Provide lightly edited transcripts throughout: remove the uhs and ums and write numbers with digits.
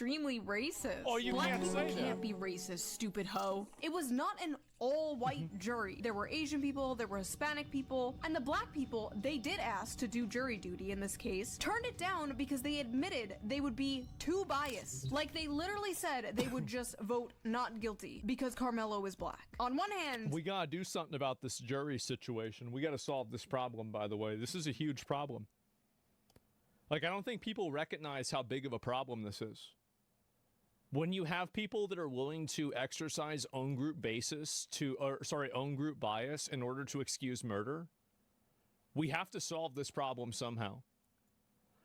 extremely racist. Oh, you Black can't people say that. can't be racist, stupid hoe. It was not an all-white jury. There were Asian people, there were Hispanic people, and the black people they did ask to do jury duty in this case turned it down because they admitted they would be too biased. Like, they literally said they would just vote not guilty because Carmelo is black. On one hand, We gotta do something about this jury situation. We gotta solve this problem, by the way. This is a huge problem. Like, I don't think people recognize how big of a problem this is. When you have people that are willing to exercise own group own group bias in order to excuse murder, we have to solve this problem somehow.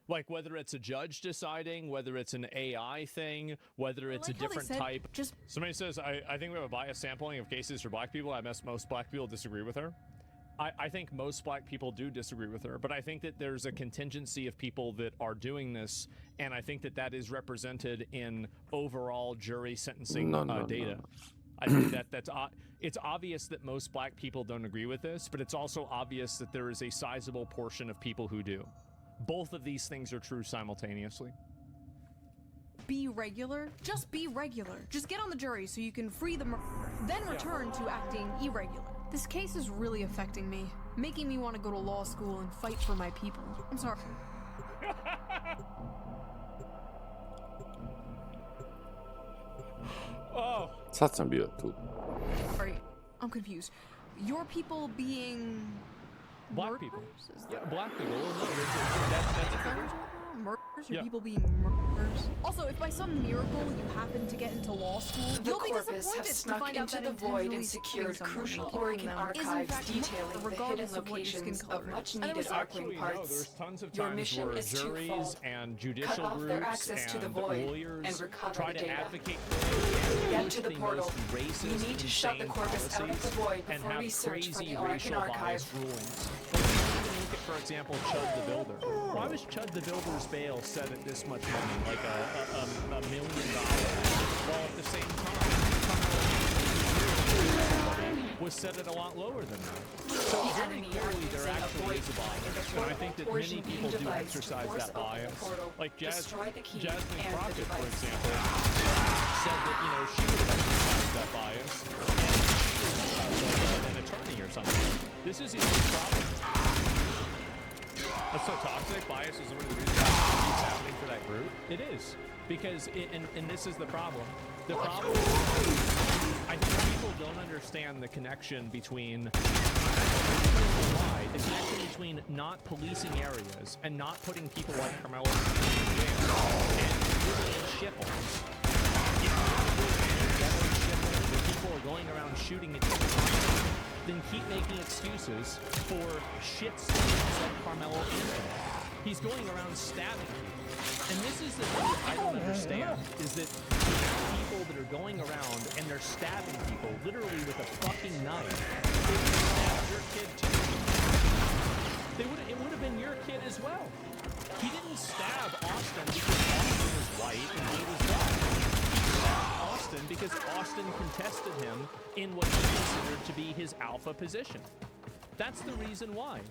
Like, whether it's a judge deciding, whether it's an AI thing, whether it's a different type. Somebody says, I think we have a biased sampling of cases for black people. I guess most black people disagree with her. I think most black people do disagree with her, but I think that there's a contingency of people that are doing this, and I think that that is represented in overall jury sentencing data. I think that it's obvious that most black people don't agree with this, but it's also obvious that there is a sizable portion of people who do. Both of these things are true simultaneously. be regular. Just be regular. Just get on the jury so you can free the murderer, then return to acting irregular. This case is really affecting me, making me want to go to law school and fight for my people. I'm sorry. Oh. Satsam bir tudo. Sorry, I'm confused. Your people being black people. Yeah, black people. No, that's murders? Your people being murderers? Also, if by some miracle you happen to get into law school, you'll be disappointed to find out that the void and secured crucial Orokin archives detailing the hidden locations of much-needed Archwing parts. There's tons of Your times mission where is juries twofold. and judicial Cut off groups their access to the and void lawyers and recover try the to data. advocate for Get to the most portal. racist, You need to shut the insane Corpus out of the policies void and before have research for crazy the Orokin racial archive. bias rulings. Look at, for example, Chud the Builder. Why was Chud the Builder's bail set at this much money, like $1 million, while at the same time was set at a lot lower than that? So very clearly there actually is a bias, and I think that many people do exercise that bias. Like Jasmine Crockett, for example, said that, you know, she would exercise that bias, and she was an attorney or something. This is a huge problem. That's so toxic. Bias is one of the reasons it's happening for that group. It is. Because, and this is the problem. The problem is, I think people don't understand the connection between, the connection between not policing areas and not putting people like Carmelo in jail and living in shitholes. Where people are going around shooting at people, then keep making excuses for shits like Carmelo Anthony. He's going around stabbing people. And this is the thing that I don't understand, is that people that are going around and they're stabbing people literally with a fucking knife. They would have stabbed your kid too. It would have been your kid as well. He didn't stab Austin because Austin was white and he was black. He stabbed Austin because Austin contested him in what he considered to be his alpha position. That's the reason why.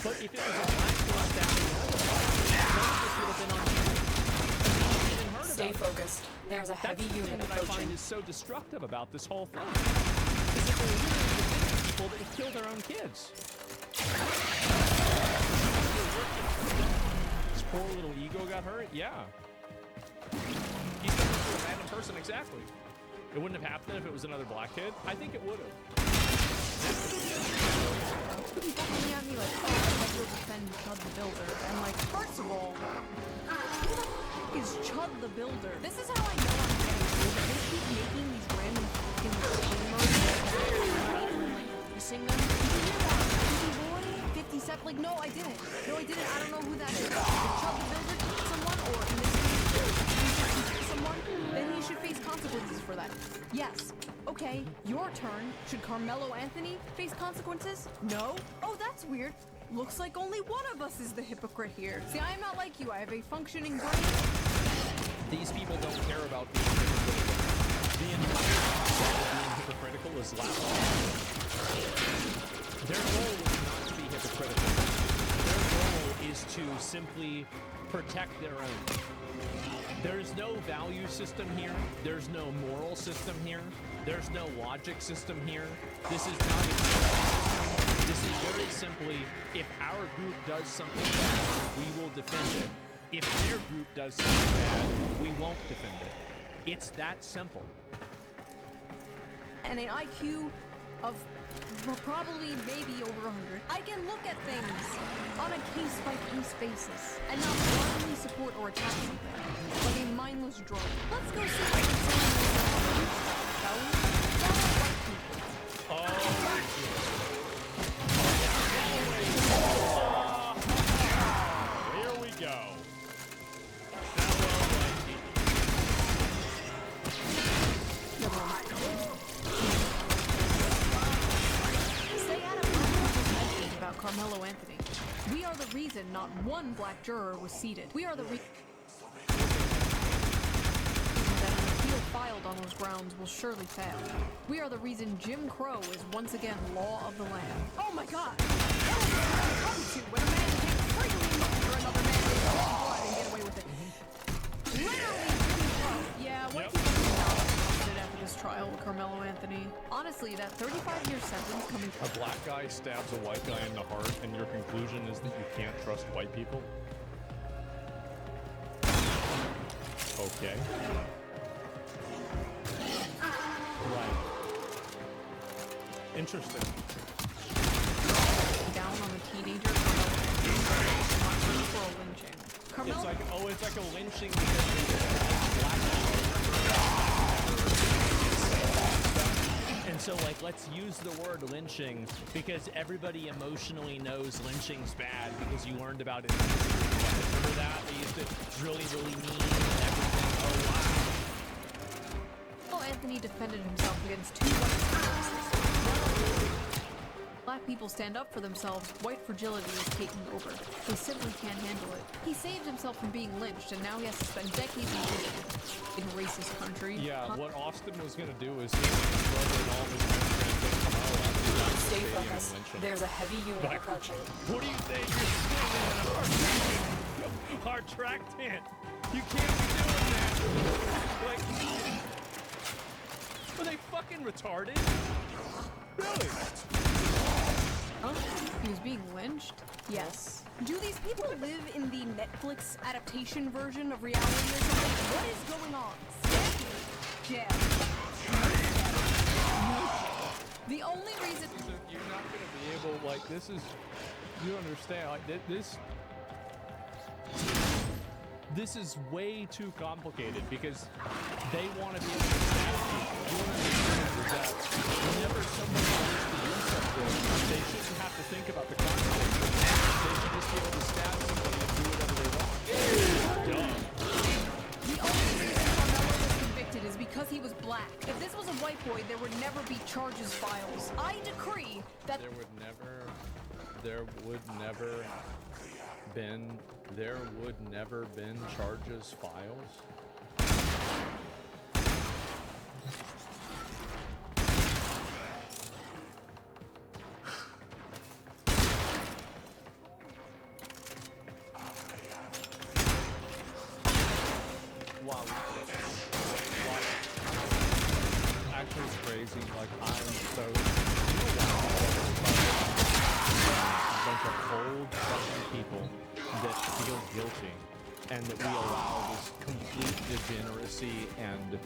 But if it was a black girl stabbing another black, none of this would have been on TV. Stay focused. There's a heavy unit that I approaching. find is so destructive about this whole thing. Is that there are literally people that kill their own kids. His poor little ego got hurt? Yeah. He's done this to a random person, exactly. It wouldn't have happened if it was another black kid. I think it would have. People coming at me like, oh, I will defend Chud the Builder. And like, first of all, who the f is Chud the Builder? This is how I know I'm getting old. They keep making these random fucking gamers and sing them. Did you watch 57? Like, no, I didn't. No, I didn't. I don't know who that is. If Chud the Builder killed someone, or in this case, he killed someone, then he should face consequences for that. Yes. Okay, your turn. Should Carmelo Anthony face consequences? No? Oh, that's weird. Looks like only one of us is the hypocrite here. See, I am not like you. I have a functioning brain. These people don't care about being hypocritical. The entire concept of being hypocritical is laughable. Their goal is not to be hypocritical. Their goal is to simply protect their own. There's no value system here. There's no moral system here. There's no logic system here. This is not a system. This is very simply, if our group does something bad, we will defend it. If their group does something bad, we won't defend it. It's that simple. And an IQ of probably maybe over 100, I can look at things on a case-by-case basis and not blindly support or attack something like a mindless drug. Let's go see what Here we go. about Carmelo Anthony. We are the reason not one black juror was seated. We are the reason that an appeal filed on those grounds will surely fail. We are the reason Jim Crow is once again law of the land. Oh my God! What is this come to when a man can freely murder another man in cold blood and get away with it? Literally Jim Crow. Yeah, white people do not trusted after this trial with Carmelo Anthony. Honestly, that 35-year sentence coming. A black guy stabs a white guy in the heart, and your conclusion is that you can't trust white people? Okay. Right. Interesting. Down on the teenager for a lynching. It's like, oh, it's like a lynching because it's black people. And so, like, let's use the word lynching because everybody emotionally knows lynching's bad because you learned about it. Remember that? They used to, it's really, really mean and everything. Oh, wow. Well, Anthony defended himself against two white supremacists. Black people stand up for themselves. White fragility is taking over. They simply can't handle it. He saved himself from being lynched, and now he has to spend decades in a racist country. Yeah, what Austin was going to do is he was brother all his friends. Stay focused. There's a heavy unit approaching. What do you think? You're swinging in our track tent. You can't be doing that. Like, are they fucking retarded? Really? Huh? He was being lynched? Yes. Do these people live in the Netflix adaptation version of reality or something? What is going on? Jam. The only reason... You're not going to be able, like, this is... You understand, like, this is way too complicated because they want to be able to stab people. You understand that whenever somebody wants to do something, they shouldn't have to think about the consequences. They should just be able to stab somebody and do whatever they want. Duh. The only reason Carmelo was convicted is because he was black. If this was a white boy, there would never be charges filed. I decree that there would never been charges filed. Wow. Actually, it's crazy. Like, I'm so... A bunch of cold, fucking people that feel guilty and that we allow this complete degeneracy and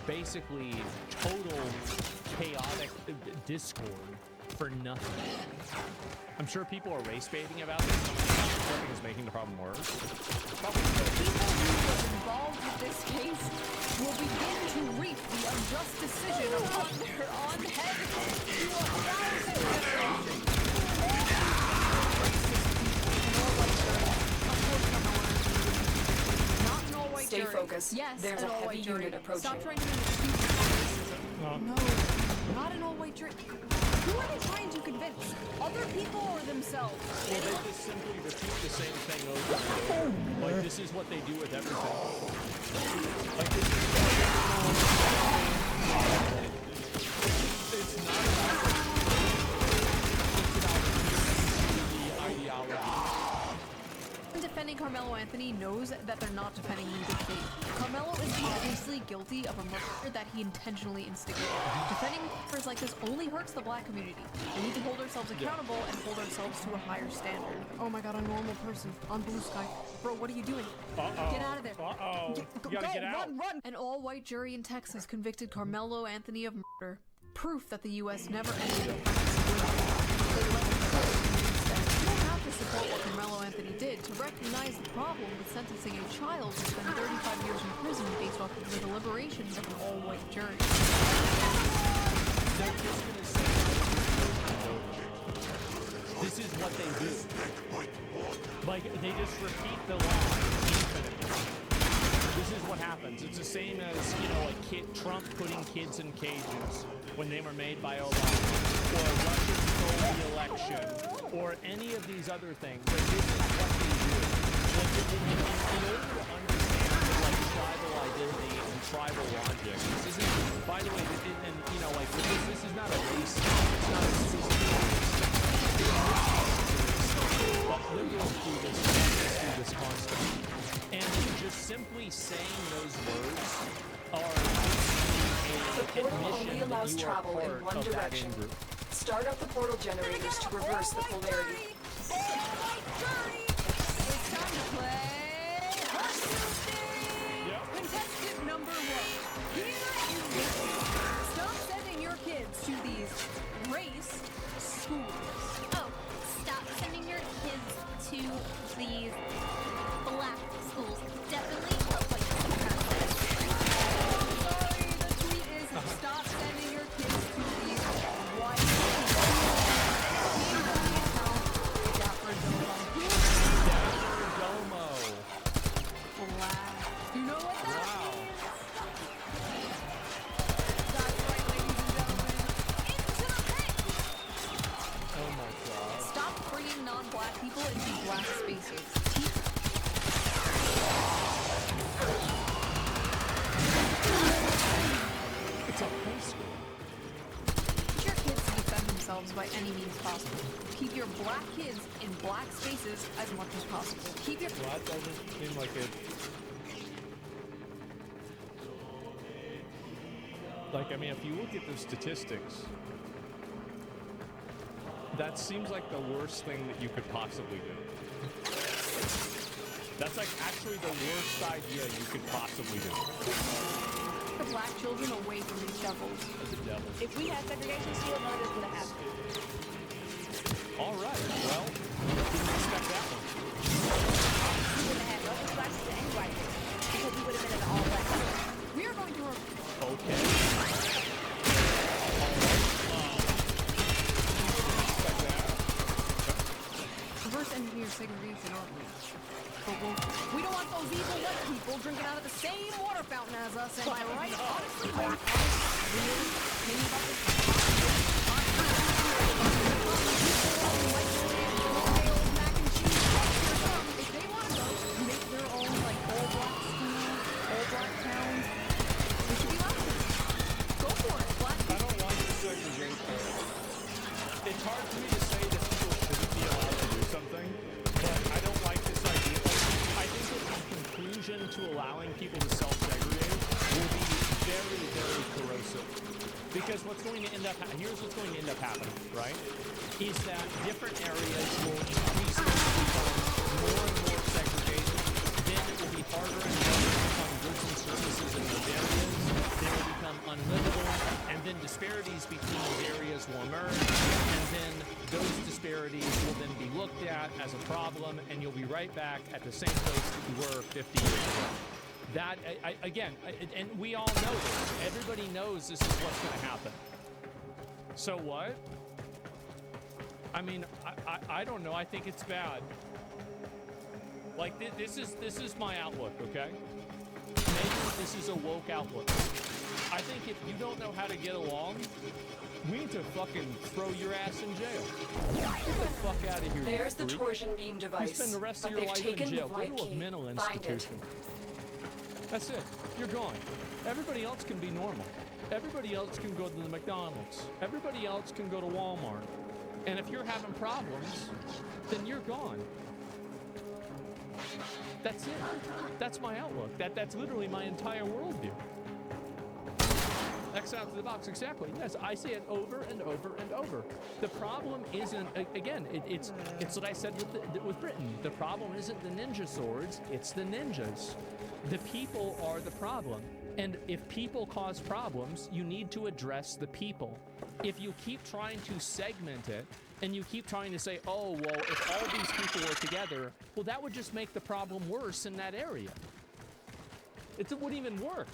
basically total chaotic discord for nothing. I'm sure people are race baiting about this. I think it's making the problem worse. Probably people who are involved with this case will begin to reap the unjust decision upon their own head to 1,000 generations. Stay focused. Yes, there's a heavy unit approaching. Stop trying to excuse racism. No, not an all-white jury. Who are they trying to convince? Other people or themselves? Well, they just simply repeat the same thing over and over. Like, this is what they do with everything. Like, this is it's not about the ideology. Defending Carmelo Anthony knows that they're not defending him in good faith. Carmelo is obviously guilty of a murder that he intentionally instigated. Defending murders like this only hurts the black community. We need to hold ourselves accountable and hold ourselves to a higher standard. Oh my god, a normal person on Blue Sky. Bro, what are you doing? Get out of there. You gotta get out. Run! An all-white jury in Texas convicted Carmelo Anthony of murder. Proof that the U.S. never ended up you don't have to support what Carmelo Anthony did to recognize the problem with sentencing a child to spend 35 years in prison based off of the deliberations of an all-white jury. They're just gonna say this is what they do. Like, they just repeat the law infinitely. This is what happens. It's the same as, you know, like Trump putting kids in cages when they were made by Obama, or Russia stole the election, or any of these other things. Like, this is what they do. Like, in order to understand, like, tribal identity and tribal logic, this isn't, by the way, and, you know, like, this is not a race, it's not a but liberals do this constantly. And just simply saying those words are the portal only allows travel in one direction. Start up the portal generators to reverse the polarity. It's time to play Contestant number 1. Here is stop sending your kids to these race schools. Oh, stop sending your kids to these black schools. Definitely. Sorry, the tweet is stop sending your kids to these white schools. Black. You know what that means? That's right, ladies and gentlemen. Into the pit! Oh my god. Stop bringing non-black people into black spaces. It's a high school. Teach your kids to defend themselves by any means possible. Keep your black kids in black spaces as much as possible. Keep your... Well, that doesn't seem like it. Like, I mean, if you look at the statistics, that seems like the worst thing that you could possibly do. That's like actually the worst idea you could possibly do. the black children away from these devils. The devils. If we had segregation, still none of this would have happened. All right. Well, didn't expect that one. We wouldn't have had no classes to any white kids because we would have been in an all-black school. We are going to... Okay. reverse engineer segregation, aren't we? But we don't want those evil white people drinking out of the same water fountain as us, am I right? Honestly, really? Maybe about this? If they want to go make their own, like, all-black schools, all-black towns, they should be allowed to. Go for it, black people. I don't like the segregation. It's hard for me to say that people shouldn't be allowed to do something, but I don't like this idea. I think that the conclusion to allowing people to self-segregate will be very, very corrosive. Because what's going to end up, here's what's going to end up happening, right? Is that different areas will increasingly become more and more segregated. Then it will be harder and harder to become goods and services in those areas. They will become unlivable, and then disparities between those areas will emerge, and then those disparities will then be looked at as a problem, and you'll be right back at the same place that you were 50 years ago. That, and we all know this. Everybody knows this is what's going to happen. So what? I mean, I don't know. I think it's bad. Like, this is my outlook, okay? Maybe this is a woke outlook. I think if you don't know how to get along, we need to fucking throw your ass in jail. Get the fuck out of here. There's the torsion beam device. You spend the rest of your life in jail. Go to a mental institution. That's it. You're gone. Everybody else can be normal. Everybody else can go to the McDonald's. Everybody else can go to Walmart. And if you're having problems, then you're gone. That's it. That's my outlook. That's literally my entire worldview. X out of the box, exactly. Yes, I say it over and over and over. The problem isn't, again, it's what I said with Britain. The problem isn't the ninja swords, it's the ninjas. The people are the problem. And if people cause problems, you need to address the people. If you keep trying to segment it, and you keep trying to say, oh, well, if all these people were together, well, that would just make the problem worse in that area. It wouldn't even work.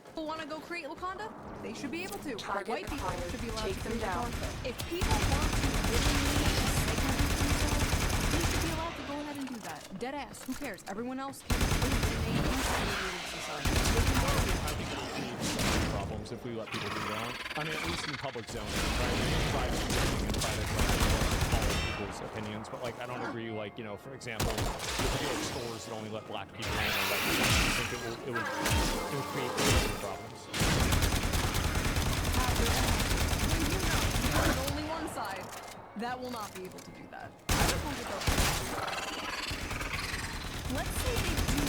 People want to go create Wakanda? They should be able to. Target But white people acquired. should be allowed Take to them create down. Wakanda. If people want to willingly segment themselves, they should be allowed to go ahead and do that. Dead ass. Who cares? Everyone else can live in a segregated society. I think it would lead to some problems if we let people do that. I mean, at least in public zoning, right? Private zoning and private follow people's opinions. But, like, I don't agree, like, you know, for example, if you have stores that only let black people in or white people, I think it would create problems. There's only one side that will not be able to do that. I just want to go. Let's say they do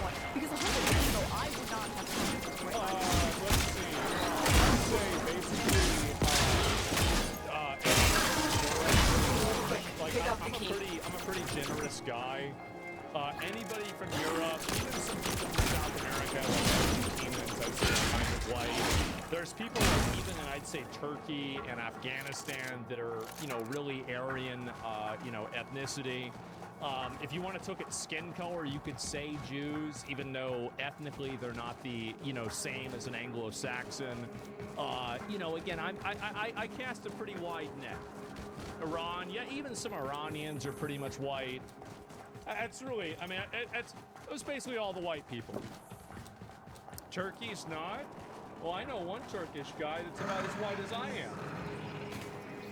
what? Because 100 years ago, I would not have done this right. Let's see. I'd say basically, I'm a pretty generous guy. Anybody from Europe, even some people from South America, like Argentinians, I'd say are kind of white. There's people like even in, I'd say, Turkey and Afghanistan that are, you know, really Aryan, you know, ethnicity. If you want to look at skin color, you could say Jews, even though ethnically they're not the, you know, same as an Anglo-Saxon. You know, again, I cast a pretty wide net. Iran, yeah, even some Iranians are pretty much white. It's really, I mean, it was basically all the white people. Turkey's not? Well, I know one Turkish guy that's about as white as I am.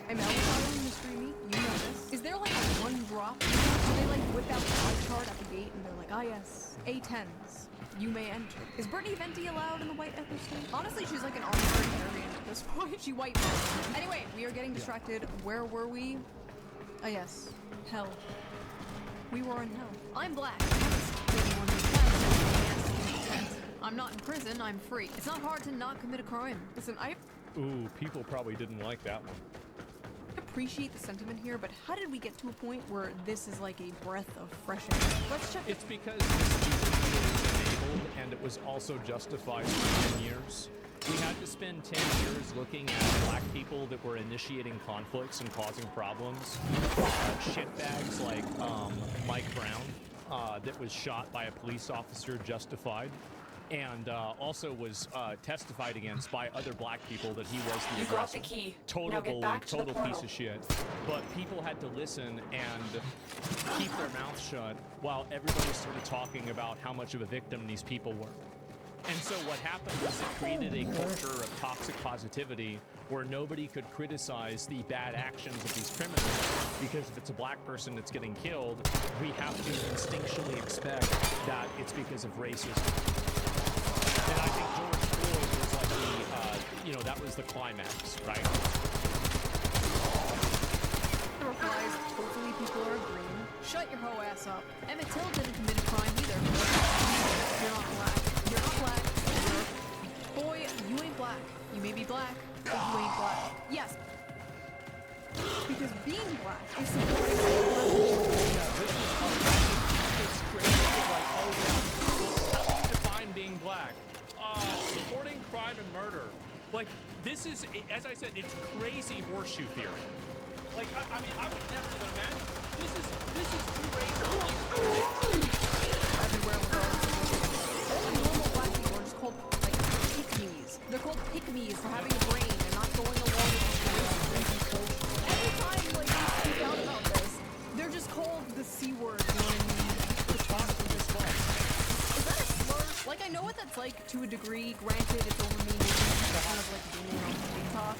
I'm following history meet. You know this. Is there like one drop? So they like whip out the white card at the gate and they're like, ah yes, A10s. You may enter. Is Brittany Venti allowed in the white ethnicity? Honestly, she's like an honorary Aryan at this point. She white. Anyway, we are getting distracted. Where were we? Ah yes, hell. We were in hell. I'm black. I'm not in prison, I'm free. It's not hard to not commit a crime. Listen, Ooh, people probably didn't like that one. appreciate the sentiment here, but how did we get to a point where this is like a breath of fresh air? Let's check. It's because this was enabled and it was also justified for 10 years. We had to spend 10 years looking at black people that were initiating conflicts and causing problems. Shitbags like Mike Brown, that was shot by a police officer, justified. And also was testified against by other black people that he was the You aggressor. got the key. Total Now get bully, back to the total piece portal. of shit. But people had to listen and keep their mouths shut while everybody started talking about how much of a victim these people were. And so what happened was it created a culture of toxic positivity where nobody could criticize the bad actions of these criminals, because if it's a black person that's getting killed, we have to instinctually expect that it's because of racism. And I think George Floyd was like the, you know, that was the climax, right? The replies, hopefully people are agreeing. Shut your hoe ass up. Emmett Till didn't commit a crime either. You're not black. You're not black. Boy, you ain't black. You may be black, but you ain't black. Yes. Because being black is supporting It's crazy. Like, oh yeah, how do you define being black? Supporting crime and murder. Like, this is, as I said, it's crazy horseshoe theory. Like, I mean, I would never even imagine. This is crazy. everywhere we're going. Only normal black people are just called, like, pick-me's. They're called pick-me's for having a brain and not going along with the every time, like, you speak out about this, they're just called the C word. You know what I mean? It's possibly this fun. Is that a slur? Like, I know what that's like to a degree. Granted, it's only me kind of like being on TikTok.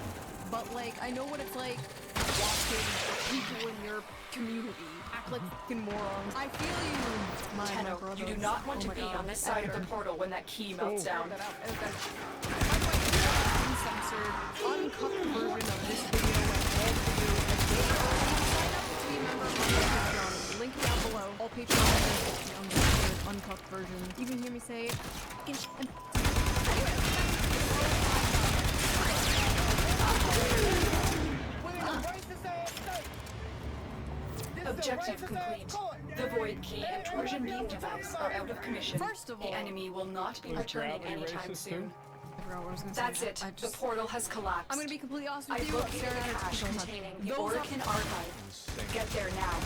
But, like, I know what it's like watching people in your community act like fucking morons. I feel you, my Tenno, brother. you do not want to be on this side of the portal when that key melts down. By the way, uncensored, uncut version of this video and all video. Sign up to be a member all Patreon members get the uncut version. You can hear me say fucking shit. Objective complete. The Void Key and Torsion Beam device are out of commission. First of all, the enemy will not be returning anytime soon. I forgot what I was gonna That's say. it. The portal has collapsed. I'm gonna be completely honest with I've you. located Sarah the and I cache took a containing the Those Orokin archive. Get there now.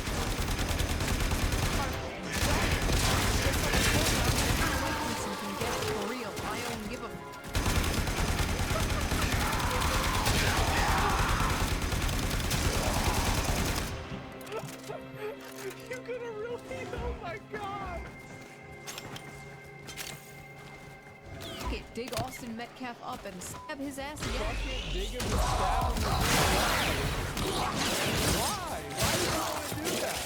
Something get for real. I don't give a. You're gonna really? Oh my god! Okay, dig Austin Metcalf up and stab his ass again. Fucking dig him and stab him. Why? Why do you want to do that?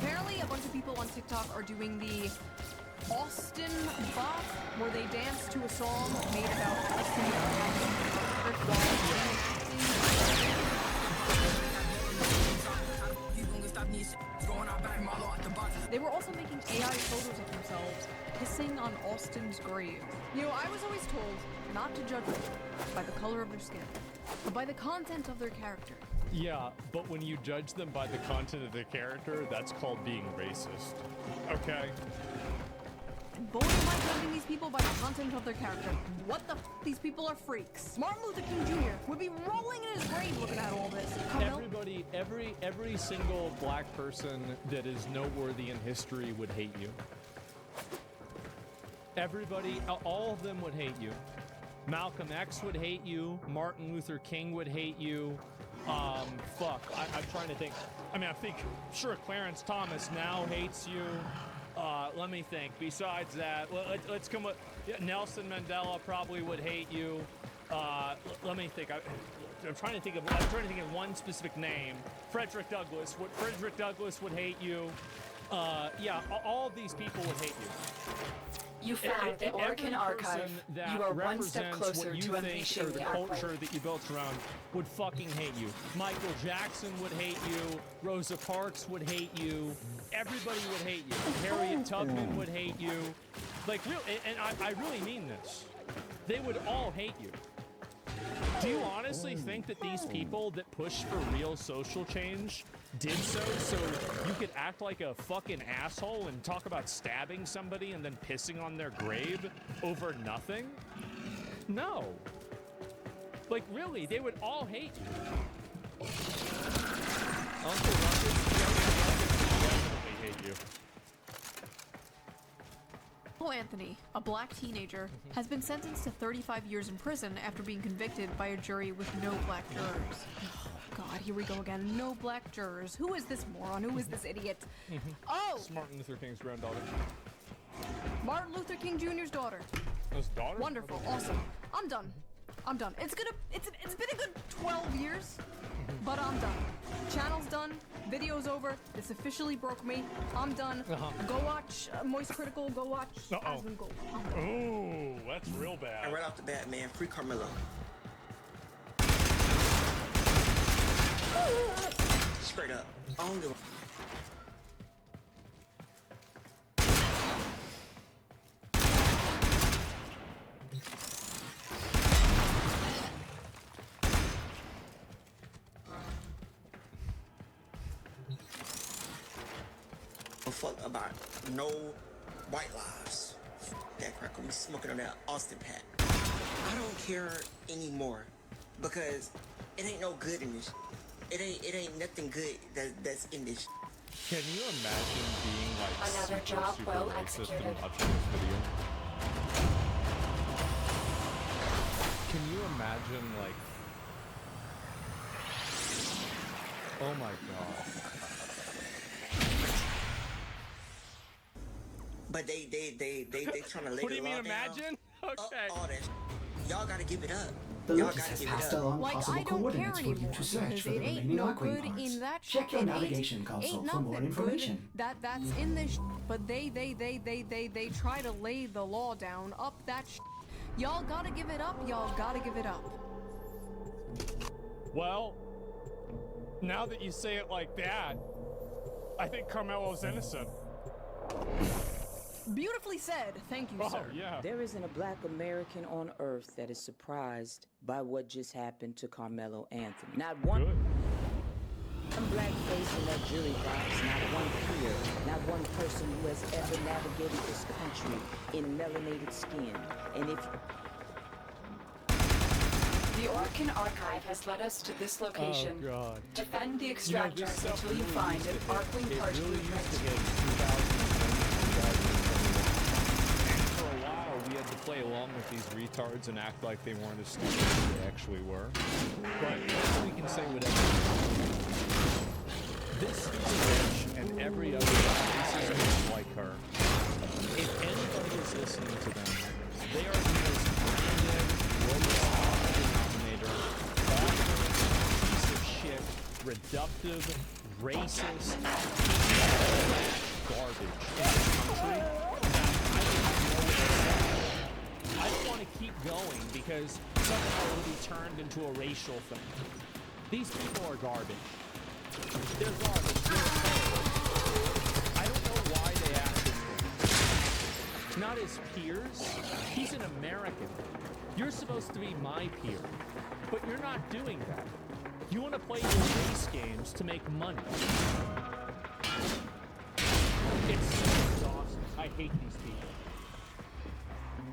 Apparently, a bunch of people on TikTok are doing the Austin bop, where they dance to a song made about Austin. They were also making AI photos of themselves pissing on Austin's grave. You know, I was always told not to judge them by the color of their skin, but by the content of their character. Yeah, but when you judge them by the content of their character, that's called being racist. Okay? And boy, am I judging these people by the content of their character. What the f? These people are freaks. Martin Luther King Jr. would be rolling in his grave looking at all this. Everybody, every single black person that is noteworthy in history would hate you. Everybody, all of them would hate you. Malcolm X would hate you. Martin Luther King would hate you. Fuck, I'm trying to think. I mean, sure, Clarence Thomas now hates you. Let me think. Besides that, let's come with Nelson Mandela probably would hate you. Let me think. I'm trying to think of one specific name. Frederick Douglass would hate you. Yeah, all of these people would hate you. You found the Orokin archive. You are one step closer to unleashing the culture that you built around would fucking hate you. Michael Jackson would hate you. Rosa Parks would hate you. Everybody would hate you. Harriet Tubman would hate you. Like, real, and I really mean this. They would all hate you. Do you honestly think that these people that push for real social change did so you could act like a fucking asshole and talk about stabbing somebody and then pissing on their grave over nothing? No. Like, really, they would all hate you. Uncle Ruckus would definitely hate you. Anthony, a black teenager, has been sentenced to 35 years in prison after being convicted by a jury with no black jurors. Oh, God, here we go again. No black jurors. Who is this moron? Who is this idiot? Oh! It's Martin Luther King's granddaughter. Martin Luther King Jr.'s daughter. His daughter? Wonderful. Awesome. I'm done. It's been a good 12 years, but I'm done. Channel's done. Video's over. This officially broke me. I'm done. Go watch Moist Critical. Go watch Asmongold. Ooh, that's real bad. And right off the bat, man, free Carmelo. Straight up. I don't give a fuck about no white lives. That crack on me smoking on that Austin Pat. I don't care anymore because it ain't no good in this. It ain't nothing good that's in this. Can you imagine being like Another super, job super well racist executed. and watching this video? Can you imagine like? Oh my god. But they trying to lay What do you the mean law down. imagine? Okay. All that. Y'all gotta give it up. The Y'all Locust gotta has give passed it up. along Like, possible I don't care coordinates for you anymore to search because for the it ain't remaining no Archwing good parts. in that Check your shit. navigation console for more information. That's in this but they try to lay the law down up that Y'all gotta give it up. Y'all gotta give it up. Well, now that you say it like that, I think Carmelo's innocent. Beautifully said. Thank you, Oh, sir. yeah. There isn't a black American on earth that is surprised by what just happened to Carmelo Anthony. Not one. Good. One black face in that jury box, not one peer, not one person who has ever navigated this country in melanated skin. And if The Orokin archive has led us to this location. Oh, God. Defend the You know, this extractors stuff until you really find used an to hit. Archwing It part really used to blueprint. hit 2020. And for a while, we had to play along with these retards and act like they weren't as stupid as they actually were. But we can say whatever. This stupid bitch and every other racist bitch like her, if anybody is listening to them, they are the most branded, lowest common denominator, awful, piece of shit, reductive, racist, garbage in this country. I don't want to keep going because somehow it will be turned into a racial thing. These people are garbage. They're garbage. They're terrible. I don't know why they act this way. Not his peers. He's an American. You're supposed to be my peer. But you're not doing that. You want to play your race games to make money. It's so exhausting. I hate these people.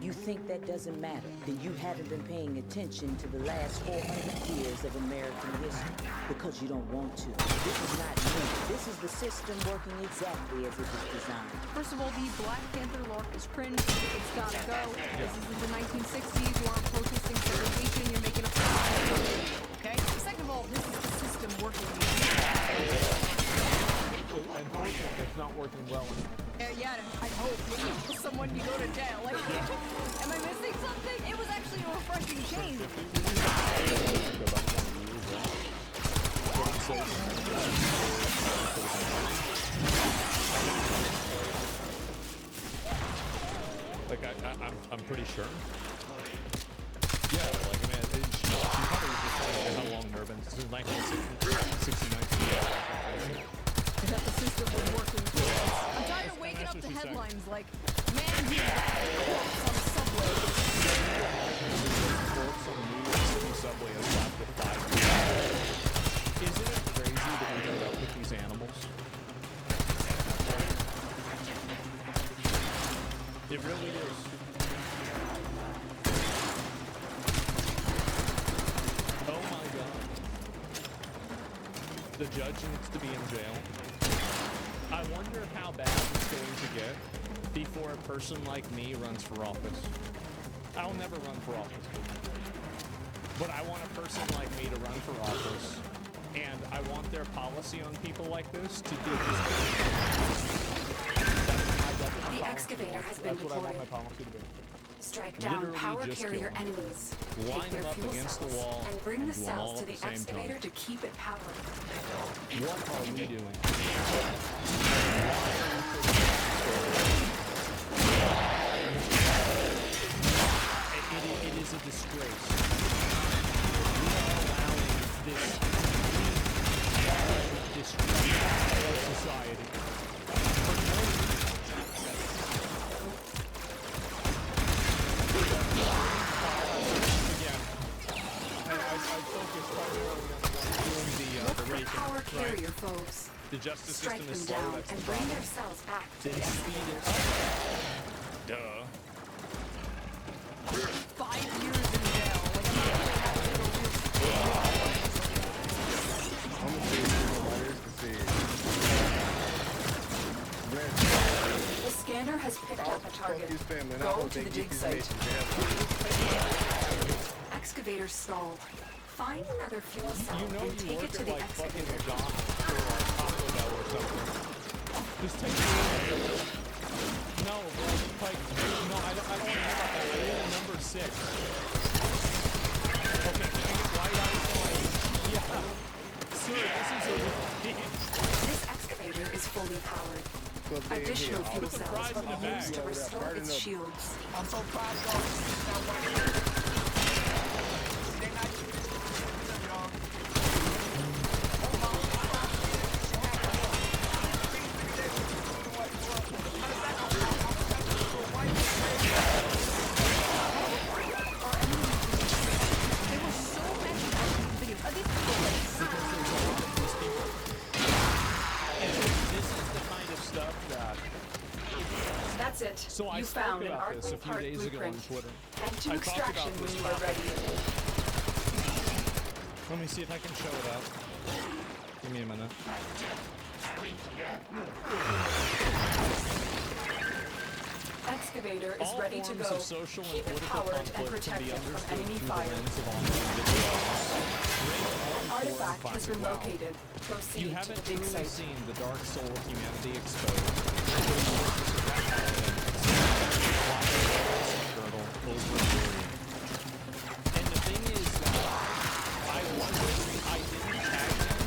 you think that doesn't matter, then you haven't been paying attention to the last 400 years of American history because you don't want to. This is not new. This is the system working exactly as it was designed. First of all, the Black Panther lark is cringe. It's gotta go. This is the 1960s. You aren't protesting segregation. You're making a okay? Second of all, this is the system working. Unfortunately, it's not working well enough. Yeah, I hope. When you kill someone, you go to jail. Like, am I missing something? It was actually a refreshing change. Like, I'm pretty sure. Yeah, like, I mean, she probably was just saying how long there have been since 1969. That the system was working. I'm tired of waking up to headlines like, man who corpse on the subway. Corpse on New York City subway has left with 5 people. Isn't it crazy that we put up with these animals? It really is. Oh my god. The judge needs to be in jail. I wonder how bad it's going to get before a person like me runs for office. I'll never run for office. But I want a person like me to run for office, and I want their policy on people like this to do The excavator has been That's what I want my deployed. policy to be. Strike down Literally power just carrier kill 'em. enemies. Line Take their them up fuel against the cells wall and bring and the do 'em all cells to at the the same excavator time. to keep it powered. What are we doing? It is a disgrace. We are allowing this destruction of our society for no Again, I focus primarily on doing Look the for raping, power right? carrier foes. The justice Strike system is them slow, down that's the and bring problem. their cells back to Then the speed it excavator. up. Duh. 5 years in jail. Like, I'm not really having a The scanner has picked up a target. Go to the dig site. Excavator stalled. Find another fuel cell You know and you take work it to at the like fucking excavator. McDonald's or like Taco Bell or something. Just take it. No, bro. Like, no, I don't want to hear about that. I need a number 6. Okay, can I get white eyes on? Yeah. Sir, this is a This excavator is fully powered. Additional fuel Put the cells fries in will the be used bag. to restore its shields. I'm so proud of y'all. it. So I You spoke found an about this a Archwing few part days ago on blueprint. Twitter. Head to I talked extraction about when this you are ready. Let me see if I can show it up. Give me a minute. Excavator is All ready to forms go. of social Keep and it political powered and conflict can be protected from understood enemy through the fire. lens of online videos. Artifact has been Wow. located. You Proceed to haven't the big truly site. seen the dark soul of humanity exposed. And the thing is that I didn't tag him,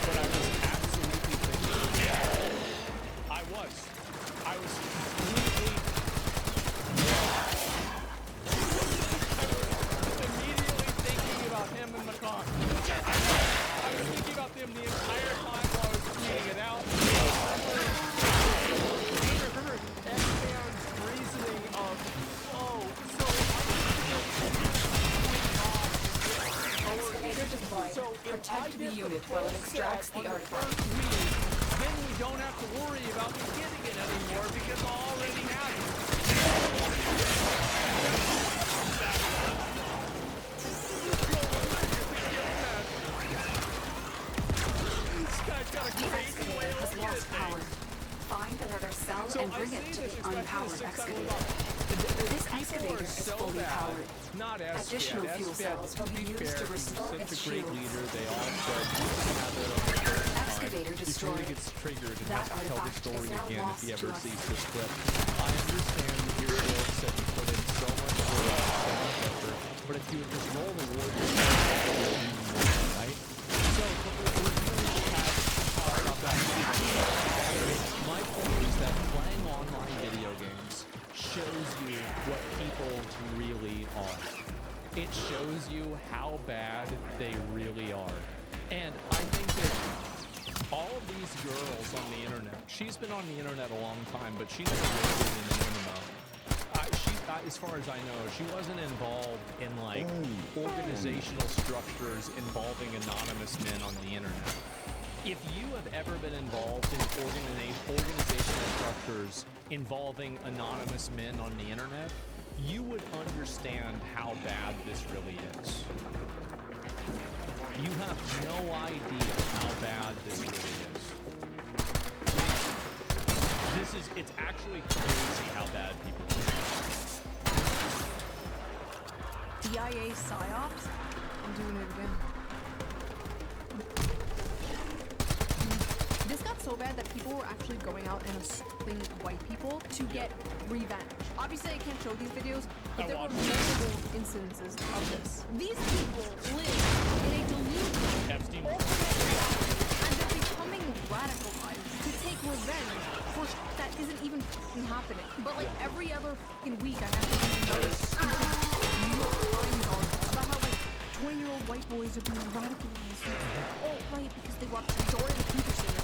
but I was absolutely thinking. I was completely immediately thinking about him and Macan. I was thinking about them the entire time while I was tweeting it out. Esteban's reasoning of, Excavator deployed. Protect the unit while it extracts the artifact. then we don't have to worry about me getting it anymore because I already have it. This guy's got a The crazy way excavator of has looking at lost power. things. Find another cell So and I bring say it to this the especially unpowered since I was excavator. on- This People excavator are is so fully bad. powered. Not as Additional bad. fuel As bad. cells will To be be used fair, to he's restore such its a great shields. leader. They all said Excavator before he destroyed. gets triggered and That has to tell the artifact story is now again if lost he ever to us. sees this clip. I understand that your build said you put in so much effort, but if you would just roll the warrior, right? So we're really talk about that. My point is that playing online video games shows you what people really are. It shows you how bad they really are. And I think that all of these girls on the internet, she's been on the internet a long time, but she never really been in the MMO. As far as I know, she wasn't involved in like organizational structures involving anonymous men on the internet. If you have ever been involved in organizational structures involving anonymous men on the internet, you would understand how bad this really is. You have no idea how bad this really is. It's actually crazy how bad people are. DIA PsyOps? I'm doing it again. This got so bad that people were actually going out and assaulting white people to get revenge. Obviously, I can't show these videos, but there were multiple incidences of this. These people live in a delusion, Epstein. alternate reality, and they're becoming radicalized to take revenge for that isn't even happening. But like every other week, I have to read another stupid New York Times article about how like 20-year-old white boys are being radicalized. Oh, right, because they watch Jordan Peterson.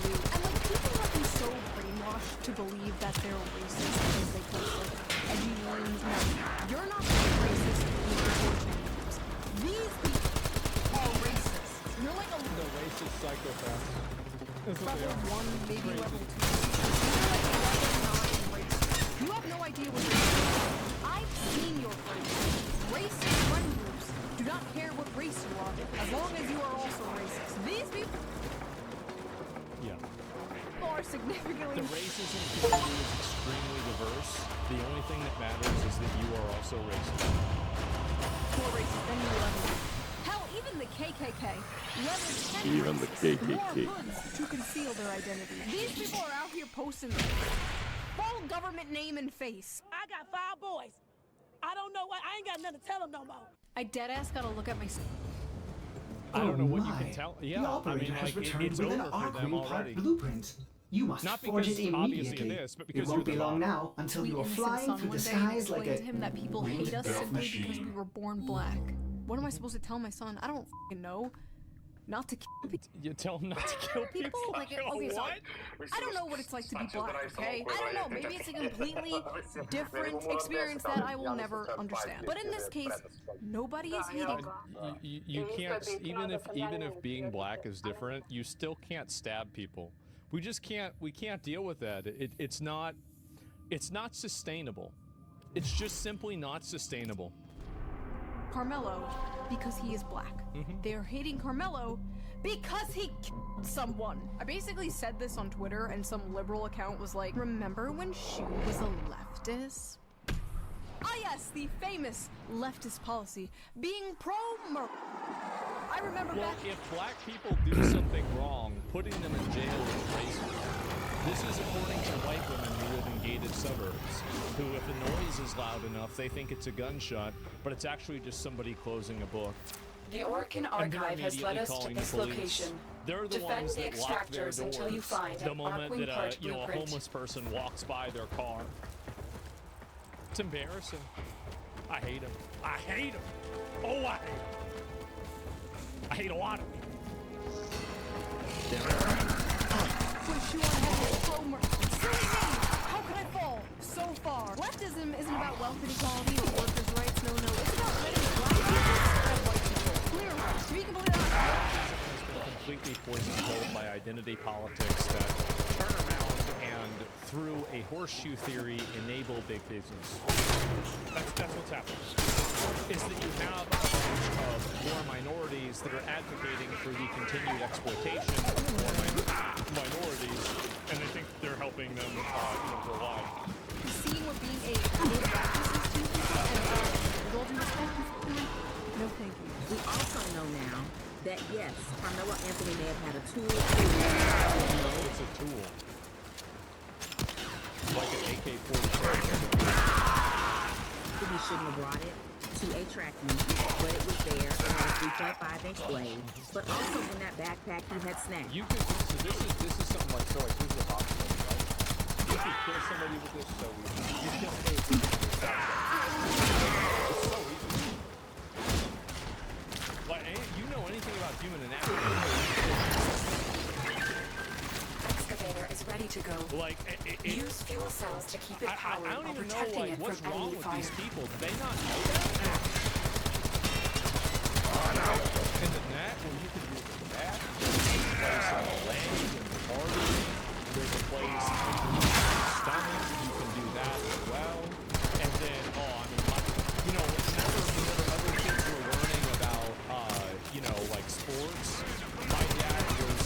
And like people have been so brainwashed to believe that they're racist because they post like edgy memes. No, you're not racist. These people are racist. You're like a The racist psychopath. level 1, maybe level 2. You're like level 9 racist. You have no idea what you're doing. I've seen your friends. Racist friend groups do not care what race you are, as long as you are also racist. These people Yeah. are significantly The racism community is extremely diverse. The only thing that matters is that you are also racist. more racist than you level. Hell, even the KKK. Level 10 Even the racists wore KKK. hoods to conceal their identity. These people are out here posting full government name and face. I got 5 boys. I don't know what. I ain't got nothing to tell them no more. I deadass gotta look at my... I don't know what you my. can tell. The Yeah, I operator mean, has like, returned it's with an over for them Archwing part already. blueprint. You must Not forge because it obviously immediately. it is, but because it won't you're be the long boss. now until We you are innocent flying son through the one day and skies like explained a to him that people winged hate us birth simply machine. because we were born black. What am I supposed to tell my son? I don't f***ing know. Not to kill You tell them not to kill people? Like, okay, so I don't know what it's like to be black, okay? I don't know. Maybe it's a completely different experience that I will never understand. But in this case, nobody is hating. You can't, even if being black is different, you still can't stab people. We just can't, we can't deal with that. It's not It's not sustainable. It's just simply not sustainable. Carmelo because he is black. They're hating Carmelo because he killed someone. I basically said this on Twitter and some liberal account was like, remember when Shu was a leftist? Ah yes, the famous leftist policy, being pro-murder. I remember Well, back... if black people do something wrong, putting them in jail is racist. This is according to white women who live in gated suburbs, who if the noise is loud enough, they think it's a gunshot, but it's actually just somebody closing a book. The Orokin And they're archive has led immediately us to calling this the police. location. They're the Defend ones the that lock their extractors until you doors find the an moment Archwing that a part blueprint. homeless person walks by their car. It's embarrassing. I hate him. I hate him. Oh, I hate him. I hate a lot of people. Push you on head pro-murder. Silly me! How could I fall so far? Leftism isn't about wealth inequality or workers' rights. No, it's about letting black people and white people. Clearly, to be completely honest. Leftism has been completely poisoned by identity politics that turn around and, through a horseshoe theory, enable big business. That's what's happening. Is that you have a bunch of more minorities that are advocating for the continued exploitation of more minorities, and they think they're helping them, provide. Seeing what being a good practice is to people and with all due respect, no thank you. We also know now that yes, Carmelo Anthony may have had a tool. It's a tool. Like an AK-47. He shouldn't have brought it to a track meet, but it was there. It had a 3.5-inch blade. But also in that backpack he had snacks. You could, so this is something like, so like, here's the box blade, right? You could kill somebody with this so easy. You kill somebody with this. It's so easy. Like, you know anything about human anatomy? Excavator is ready to go. Like, use fuel cells to keep it powered I don't while even know, protecting like, it what's from wrong enemy with fire. these people? Do they not know that? In the net, when you can do the back, there's a place on the leg, in the artery, there's a place in the stomach, you can do that as well. And then, whenever other kids were learning about, like sports, my dad was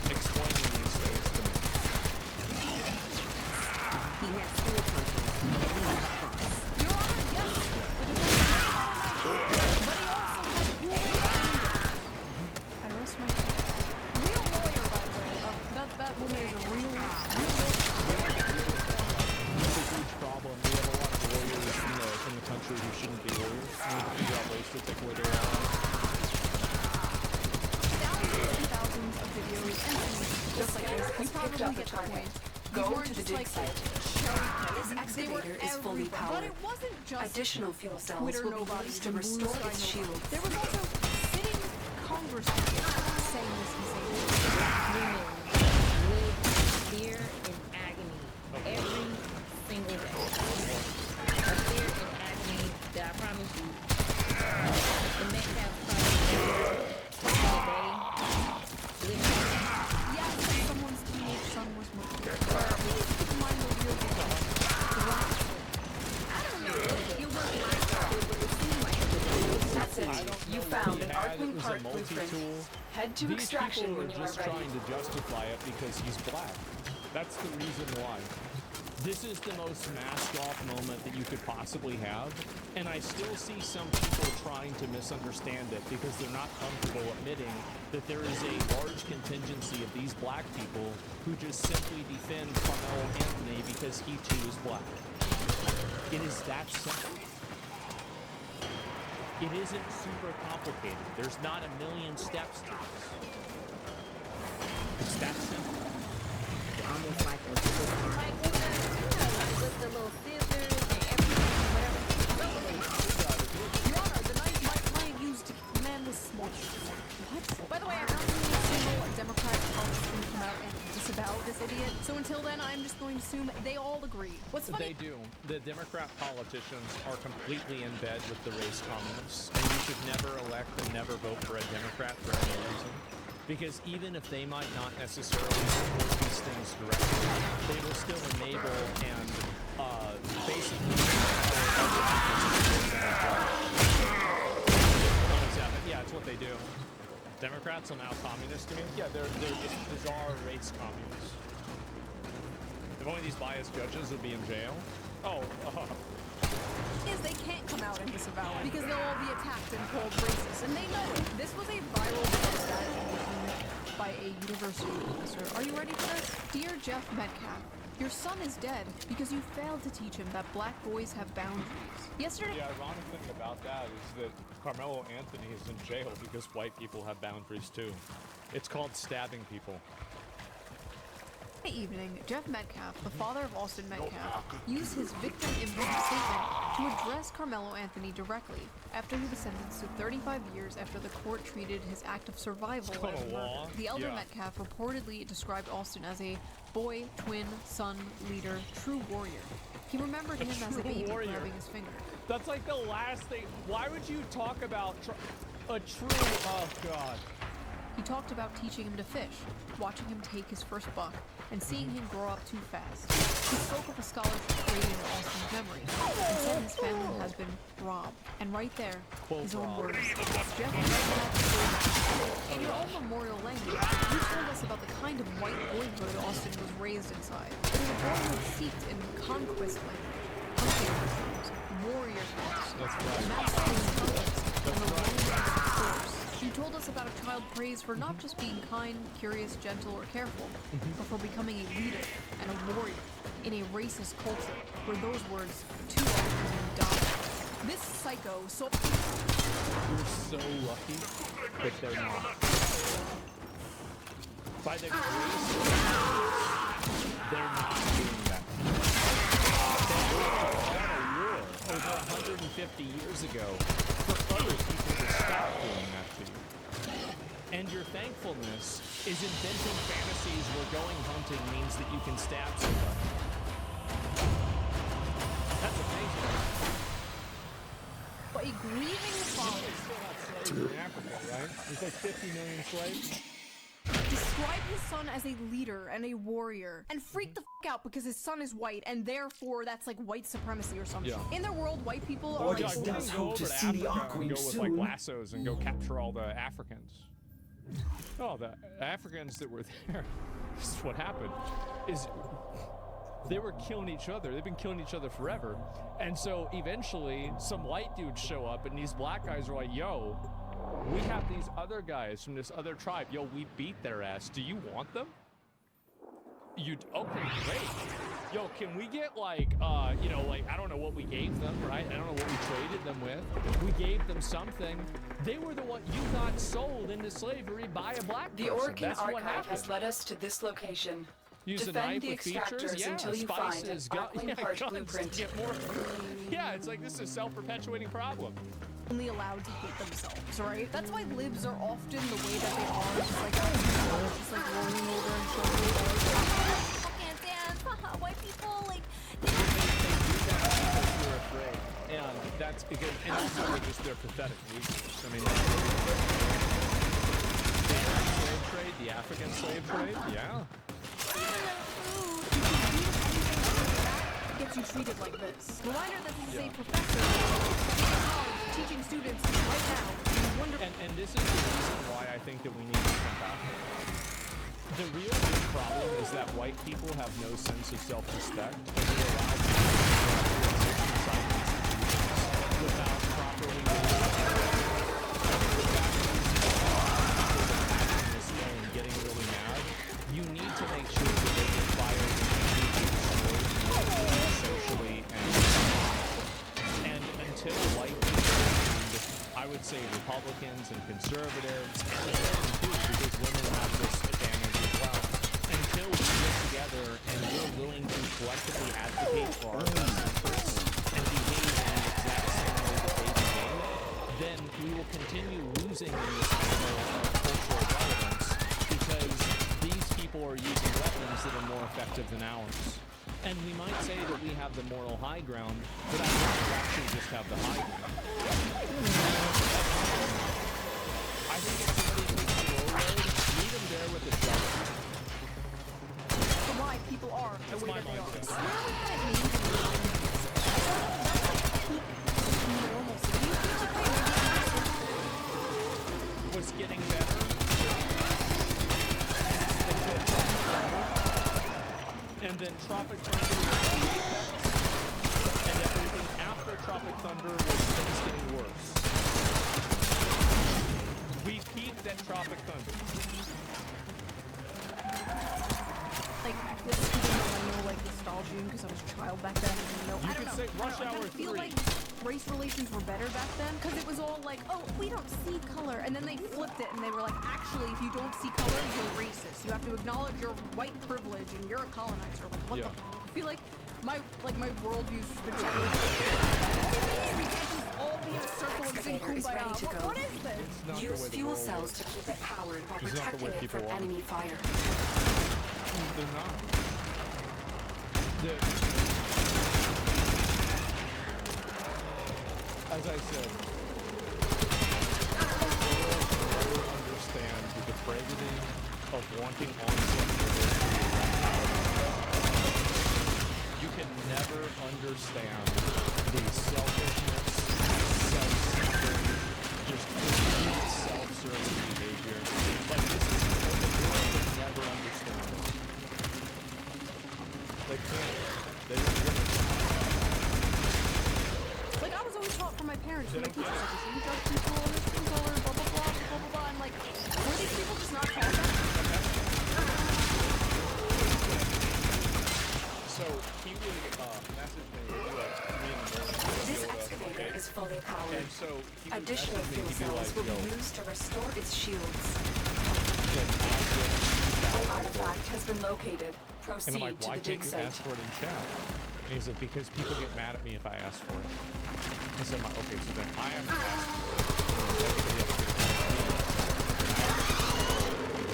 explaining these things to me. He had school purpose, and he had a cross. Your Honor, yes. But he also had cool anger. I rest my case. Real lawyer, by the way. That woman is a real lawyer. It's a huge problem. We have a lot of lawyers in the country who shouldn't be lawyers. We need to figure out ways to take away their laws. Thousands of videos and tweets just like this. You probably get the point. Go to the dig site. This They were excavator is fully everywhere. powered. But it wasn't just Additional fuel cells Twitter will be nobodies used to and restore blue sky its nobodies. shield. There was also sitting congresspeople saying this insane thing. Women live fear and agony every single day. A fear and agony that I promise you, the Metcalf Project Yes, someone's teenage son was murdered. Please keep in mind the real deal. I don't know. It wasn't my fault, but it seemed like it was. That's it. You found an Archwing It was a part blueprint. multi-tool. Head to These extraction people when are you are just ready. trying to justify it because he's black. That's the reason why. This is the most masked off moment that you could possibly have, and I still see some people trying to misunderstand it because they're not comfortable admitting that there is a large contingency of these black people who just simply defend Carmelo Anthony because he too is black. It is that simple. It isn't super complicated. There's not a million steps to this. It's that simple. Almost like a with the little scissors and everything, whatever. Your Honor, the knife my client used to kill the man was small. What? By the way, I haven't seen a single Democrat politician come out and disavow this idiot. So until then, I'm just going to assume they all agree. What's funny? They do. The Democrat politicians are completely in bed with the race communists, and you should never elect and never vote for a Democrat for any reason. Because even if they might not necessarily support these things directly, they will still enable and do. Democrats are now communists to me? Yeah, they're just bizarre race communists. If only these biased judges would be in jail. Oh, Is they can't come out and disavow it because they'll all be attacked and called racist, and they know it. This was a viral statue by a university professor. Are you ready for this? Dear Jeff Metcalf, your son is dead because you failed to teach him that black boys have boundaries. Yesterday. the ironic thing about that is that Carmelo Anthony is in jail because white people have boundaries too. It's called stabbing people. Evening, Jeff Metcalf, the father of Austin Metcalf, used his victim impact statement to address Carmelo Anthony directly after he was sentenced to 35 years after the court treated his act of survival as murder. The elder Metcalf reportedly described Austin as a boy, twin, son, leader, true warrior. He remembered him as a baby grabbing his finger. That's like the last thing. Why would you talk about a true? Oh God. He talked about teaching him to fish, watching him take his first buck, and seeing him grow up too fast. He spoke of a scholarship created in Austin's memory, and said his family has been robbed. And right there, his own words. Jeff Metcalf, in your own memorial language, you told us about the kind of white boyhood Austin was raised inside. It was a boyhood steeped in conquest language, hunting rituals, warrior talks, masculine intelligence, and the loneliness of force. You told us about a child praised for not just being kind, curious, gentle, or careful, but for becoming a leader and a warrior in a racist culture where those words too often die. This psycho so... You're so lucky that they're not. By the grace of God, they're not doing that. They fought a war over 150 years ago for other people to stop doing that to you. And your thankfulness is inventing fantasies where going hunting means that you can stab somebody. That's amazing. But a grieving father... Slaves in Africa, right? There's like 50 million slaves. Describe his son as a leader and a warrior, and freak the f out because his son is white, and therefore that's like white supremacy or something. Yeah. In their world, white people are August like... does hope to see the Archwing go with soon. like lassos and go capture all the Africans. Oh, the Africans that were there. This is what happened. Is they were killing each other. They've been killing each other forever. And so eventually some white dudes show up and these black guys are like, yo, we have these other guys from this other tribe. Yo, we beat their ass. Do you want them? Okay, great. Yo, can we get like, you know, like, I don't know what we gave them, right? I don't know what we traded them with. We gave them something. They were the one you got sold into slavery by a black person. The Orokin That's what archive happened. has led us to this location. Use Defend a knife the with features, extractors yeah, until you find spices, an Archwing part guns blueprint. to get more. Yeah, it's like this is a self-perpetuating problem. only allowed to hate themselves, right? That's why libs are often the way that they are, just like rolling over and showing I can't dance. White people, like, They do that because you're afraid, and that's because, and also they're pathetic losers. I mean, the Arab slave trade, the African slave trade, yeah. gets you treated like this. Reminder that this is a professor in college teaching students right now. And this is the reason why I think that we need to come back. The real big problem is that white people have no sense of self-respect, and they allow people to exist inside institutions without properly and getting really mad. You need to make sure that they get fired socially and until white people, I would say Republicans and conservatives, and too, because women have this advantage as well. Until we get together and we're willing to collectively advocate for our best interests and behave in the exact same way that they behave, then we will continue losing in this cultural relevance because these people are using weapons that are more effective than ours. And we might say that we have the moral high ground, but I think we actually just have the high ground. I think if somebody takes the low road, meet them there with a shovel. So why people are the way that they are. It's really kind of mean to normalcy. And then Tropic Thunder was the apex, and everything after Tropic Thunder was things getting worse. We peaked at Tropic Thunder. Like, this is even millennial, like, nostalgia, because I was a child back then. And, You I don't could know. say Rush I Hour feel 3. like race relations were better back then, because it was all like, oh, we don't see color. And then they flipped it, and they were like, actually, if you don't see color, you're racist. You have to acknowledge your white privilege, and you're a colonizer. Like, what the I feel like my worldview's just been changing. We can't just all be in a circle and sing Excavator is ready Kumbaya. to go. What is this? Use fuel cells to keep it powered while It's not the way protecting it people from want it. enemy fire. They're not. As I said, the world will never understand the depravity of wanting onset diversity. You can never understand the selfishness, self-seeking, just complete self-serving behavior. Like, this is what the world will never understand. They can't. They don't get it. Like, I was always taught from my parents, from my teachers, like, you shouldn't judge people on this skin color, blah, blah, blah, blah, blah, blah. I'm like, were these people just not taught that? So, he would message me me in the morning. This excavator is fully powered. And so, he would Additional message me, fuel he'd be cells like, will yo, be used to restore its shields. then An artifact has been located. Proceed and I'm like, to why the dig can't you site. ask for it in chat? And he's like, because people get mad at me if I ask for it. I said, okay, so then I have to ask for it. Everybody else gets mad at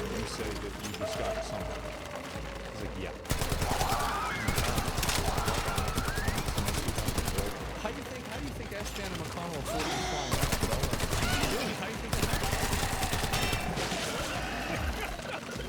me. You say that you just got something. He's like, yeah. How do you think Ashton and McConnell afford to fly out, bro? Really, how do you think that happened?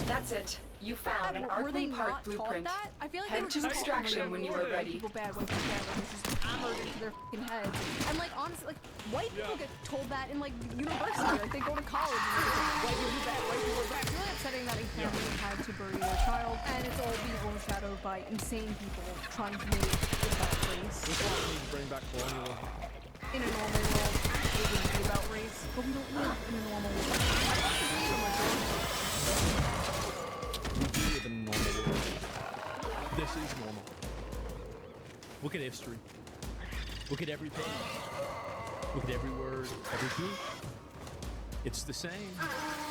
That's it. You found an Were they Archwing part not blueprint. taught that? I feel like Head they were to just extraction when you are ready. People bad, when people bad, when it's just hammered into their fucking heads. And like honestly, like white people get told that in like university. Like they go to college and they're like, white people bad, white people bad. It's really upsetting that a family had to bury their child, and it's all being overshadowed by insane people trying to make it about race. This is why we need to bring back colonialism. In a normal world, it would be about race, but we don't live in a normal world. I love to be somewhere normal. We do live in a normal world. This is normal. Look at history. Look at every page. Look at every word, every group. It's the same.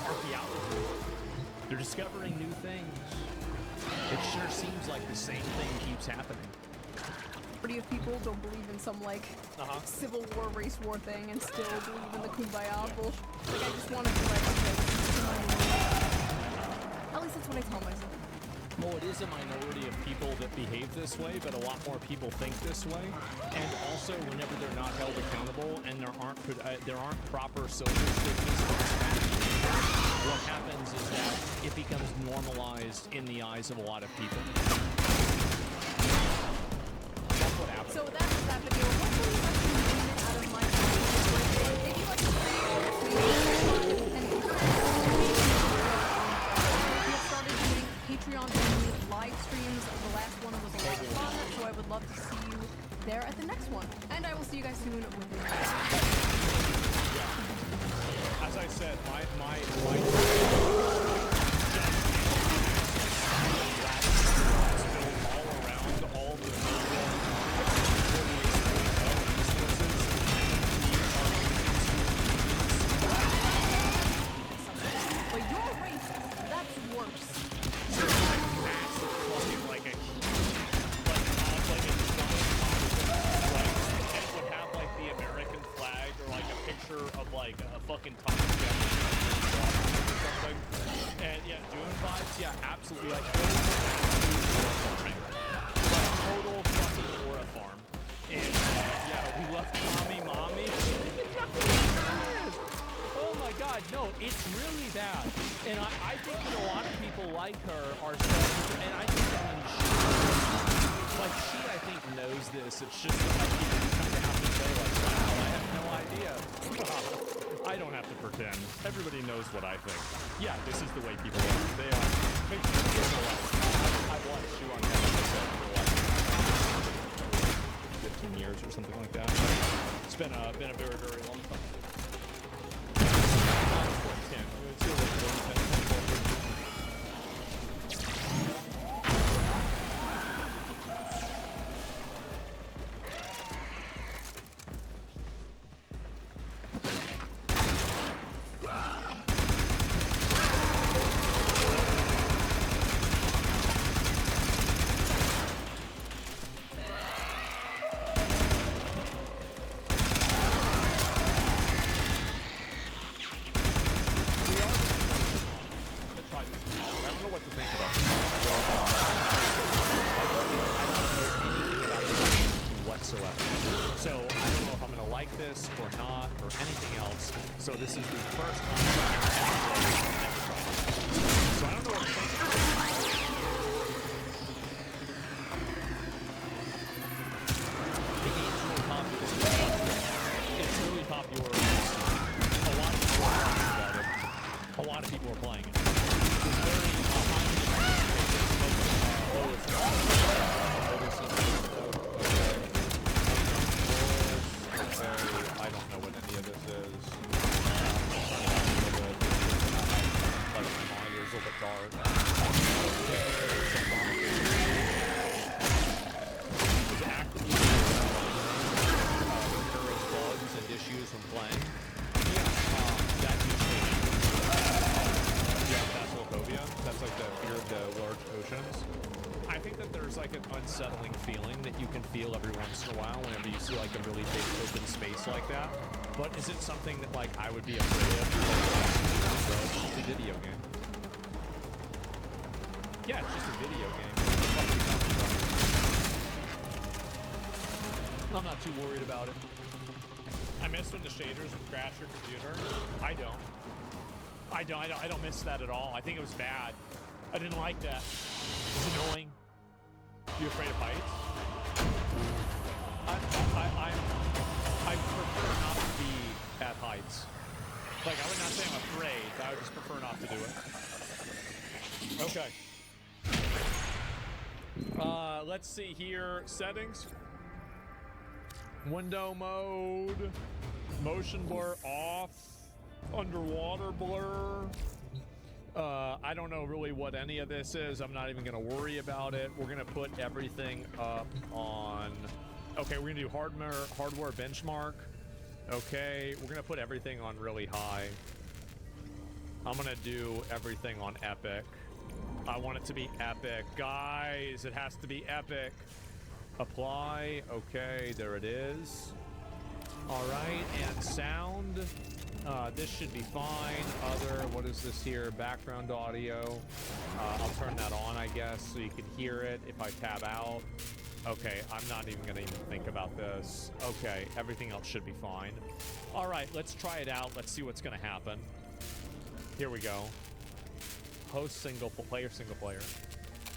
Archaeology. They're discovering new things. It sure seems like the same thing keeps happening. Majority of people don't believe in some like civil war, race war thing, and still believe in the kumbaya bullshit. Like I just want to be like, okay, this is my world. At least that's what I tell myself. Well, it is a minority of people that behave this way, but a lot more people think this way. And also, whenever they're not held accountable and there aren't proper social stigmas, what happens is that it becomes normalized in the eyes of a lot of people. That's what happens. So that's that video. Hopefully you guys can get it out of my mind. If you like to we have started doing Patreon-only live streams. The last one was a lot of fun, so I would love to see you there at the next one. And I will see you guys soon with the As I said, my all around all the But you're racist. That's worse. like a it would have like the American flag or like a picture of like a fucking Thomas Jefferson or something. And yeah, Dune vibes, yeah, absolutely. Like total fucking Aura farm. And yeah, we left mommy. Oh my god, no, it's really bad. And I think that a lot of people like her are and I think that she I think knows this. It's just that like people just kind of have to say like, wow, I have no idea. I don't have to pretend. Everybody knows what I think. Yeah, this is the way people are. They are. been a very, very long time. It's really 10. So this is the first time so I don't know what to think. The game's really popular. It's really popular. A lot of people are playing it. It's very I don't know what any of this is. A little bit dark. Is actively encourage bugs and issues when playing. That usually phasmophobia. That's like the fear of the large oceans. I think that there's like an unsettling feeling that you can feel every once in a while whenever you see like a really big open space like that. But is it something that like I would be afraid of? It's a video game. Yeah, it's just a video game. I'm not too worried about it. I miss when the shaders would crash your computer. I don't miss that at all. I think it was bad. I didn't like that. It's annoying. You afraid of heights? I prefer not to be at heights. Like, I would not say I'm afraid. I would just prefer not to do it. Okay. Let's see here. Settings. Window mode. Motion blur off. Underwater blur. I don't know really what any of this is. I'm not even going to worry about it. We're going to put everything up on... Okay, we're going to do hardware benchmark. Okay, we're going to put everything on really high. I'm going to do everything on epic. I want it to be epic. Guys, it has to be epic. Apply. Okay, there it is. All right, and sound. This should be fine. Other, what is this here? Background audio. I'll turn that on, I guess, so you can hear it if I tab out. Okay, I'm not even gonna even think about this. Okay, everything else should be fine. All right, let's try it out. Let's see what's gonna happen. Here we go. Host single player.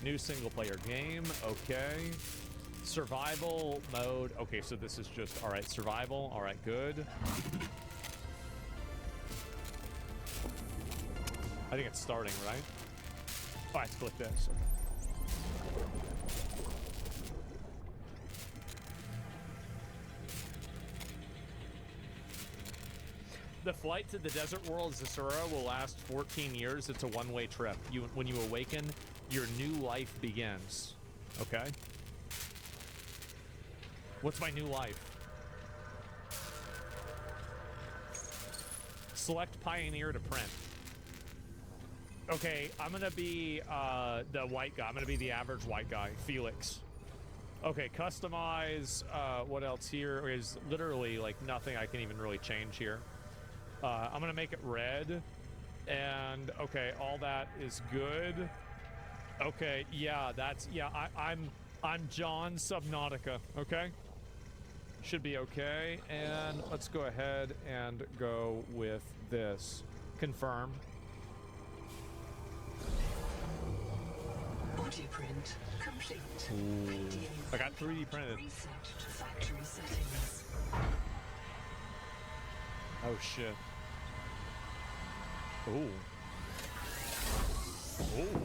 New single player game. Okay. Survival mode. Okay, so this is just, all right, survival. All right, good. I think it's starting, right? Oh, let's click this. The flight to the desert world Zasura will last 14 years. It's a one-way trip. When you awaken, your new life begins. Okay? What's my new life? Select Pioneer to print. Okay, I'm gonna be the white guy. I'm gonna be the average white guy, Felix. Okay, customize. What else here is literally like nothing I can even really change here. I'm gonna make it red, and okay, all that is good. Okay, yeah, that's I'm John Subnautica. Okay, should be okay. And let's go ahead and go with this. Confirm. Body print complete. Ooh. I got 3D printed. Reset to factory settings. Oh shit. Ooh. Ooh.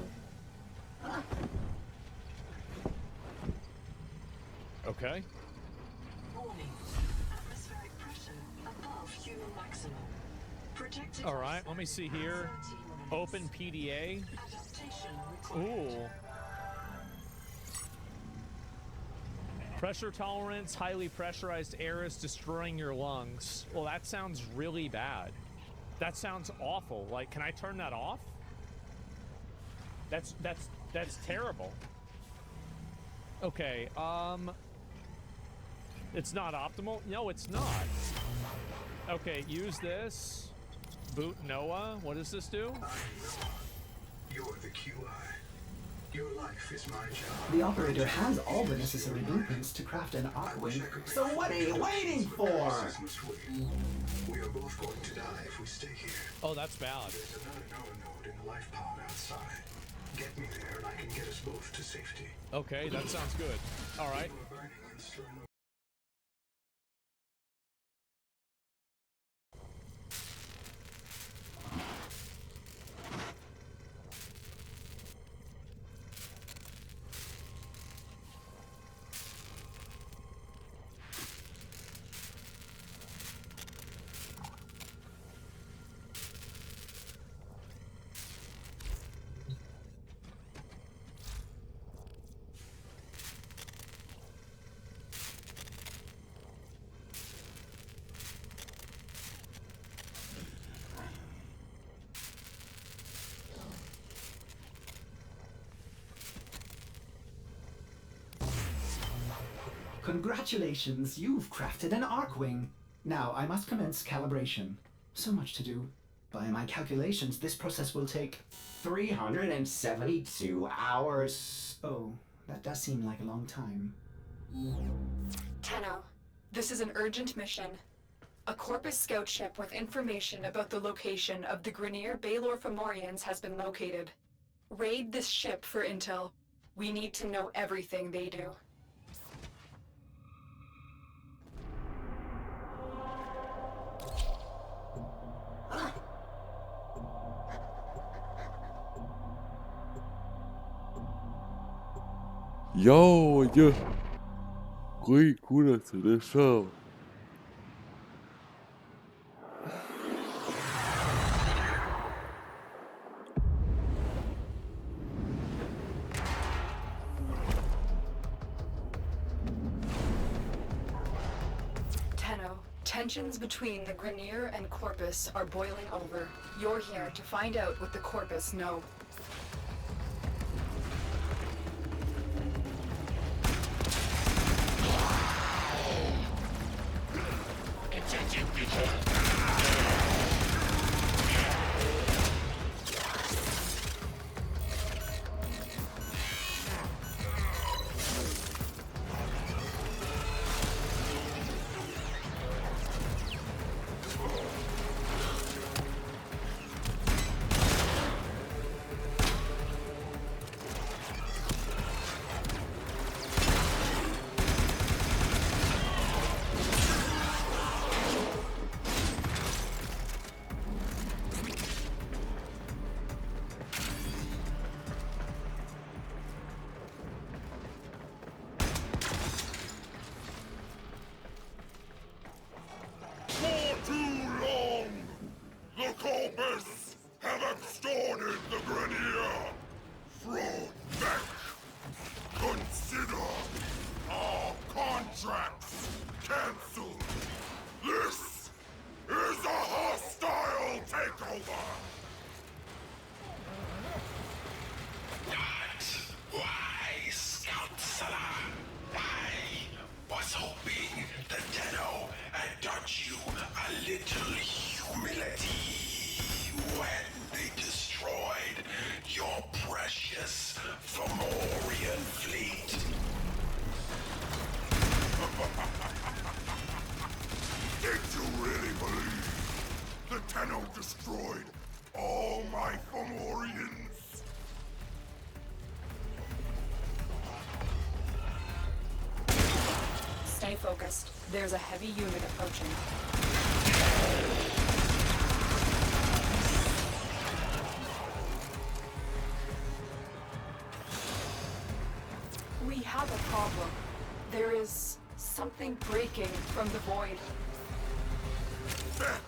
Okay. Warning. Atmospheric pressure Fuel maximum. Protected. All right, let me see here. Open PDA. Ooh. Pressure tolerance, highly pressurized air is destroying your lungs. Well, that sounds really bad. That sounds awful. Like, can I turn that off? That's terrible. Okay, it's not optimal? No, it's not. Okay, use this. Boot Noah. What does this do? You're the QI. Your life is my job. The operator has all the necessary blueprints to craft an Archwing, so what are you waiting for? We are both going to die if we stay here. Oh, that's bad. There's another Noah node in the life pod outside. Get me there and I can get us both to safety. Okay, that sounds good. All right. Congratulations, you've crafted an Archwing. Now I must commence calibration. So much to do. By my calculations, this process will take 372 hours. Oh, that does seem like a long time. Tenno, this is an urgent mission. A Corpus scout ship with information about the location of the Grineer Baelor Fomorians has been located. Raid this ship for intel. We need to know everything they do. Yo, yeah. Great, cool to the show. Tenno, tensions between the Grineer and Corpus are boiling over. You're here to find out what the Corpus know. Corpus have extorted the Grineer. Fraud back. Consider our contracts cancelled. This is a hostile takeover. Not wise, Counselor. I was hoping that Tenno had taught you a little humility when they destroyed your precious Fomorian fleet. Did you really believe that Tenno destroyed all my Fomorians? Stay focused. There's a heavy unit approaching. We have a problem. There is something breaking from the void. Back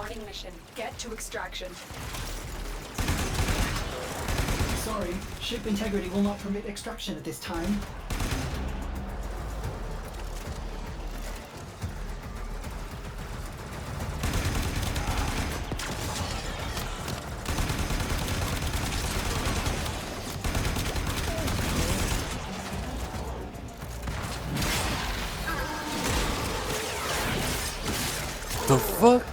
Warning mission. Get to extraction. Sorry, ship integrity will not permit extraction at this time. The fuck?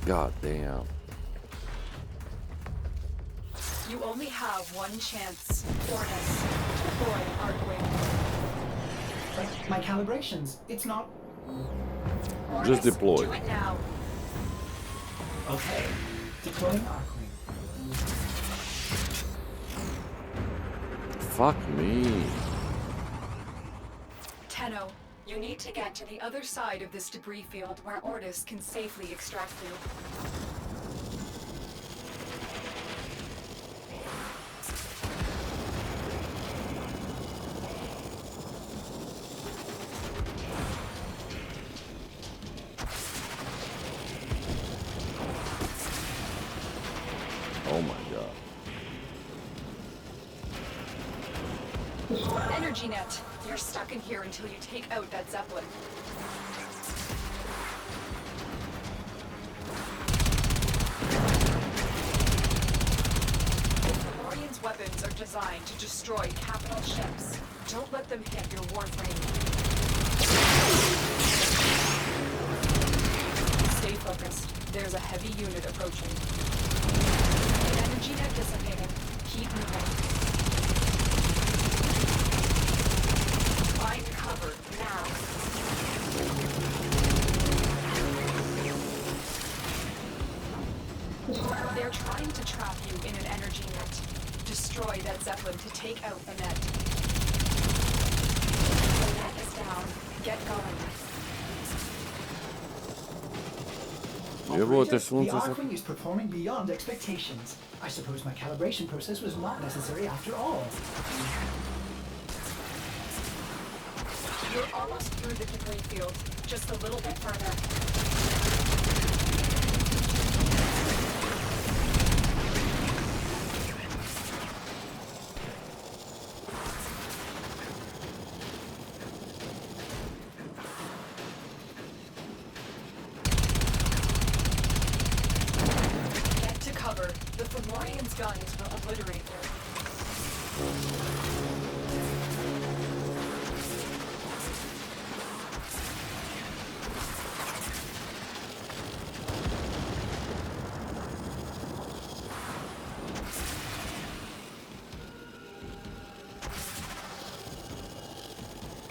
God damn. You only have one chance. Ornis, deploy Archwing. But my calibrations, it's not... Ornis, Just deploy. Do it now. Okay, deploying Archwing. Fuck me. Tenno, you need to get to the other side of this debris field where Ornis can safely extract you. Oh my god. Energy net. You're stuck in here until you take out that Zeppelin. Fomorian's weapons are designed to destroy capital ships. Don't let them hit your Warframe. Stay focused. There's a heavy unit approaching. Energy net dissipating. Keep moving. Find cover now. They're trying to trap you in an energy net. Destroy that Zeppelin to take out the net. The net is down. Get going. Jebote, The sunce se... Archwing is performing beyond expectations. I suppose my calibration process was not necessary after all. You're almost through the debris field. Just a little bit further. Get to cover. The Fomorian's guns will obliterate you.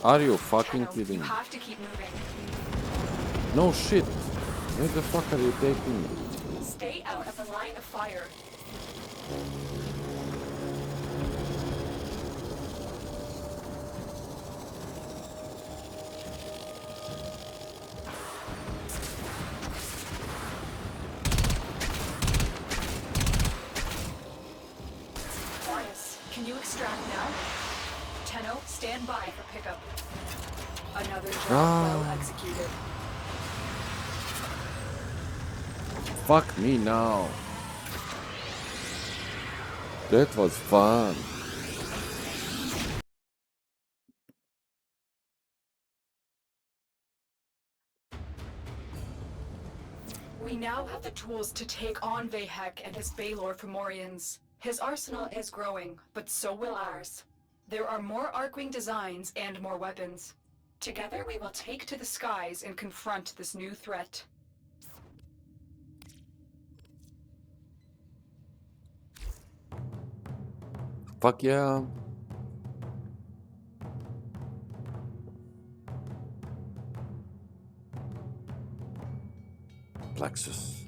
Are you fucking Tenno, kidding you me? have to keep moving. No shit. Where the fuck are you taking me? Stay out of the line of fire. Ornis, can you extract now? Tenno, stand by for pickup. Another job well executed. Fuck me now. That was fun. We now have the tools to take on Vahek and his Baelor Fomorians. His arsenal is growing, but so will ours. There are more Archwing designs and more weapons. Together we will take to the skies and confront this new threat. Fuck yeah. Plexus.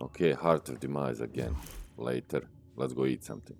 Okay, Heart of Demise again. Later. Let's go eat something.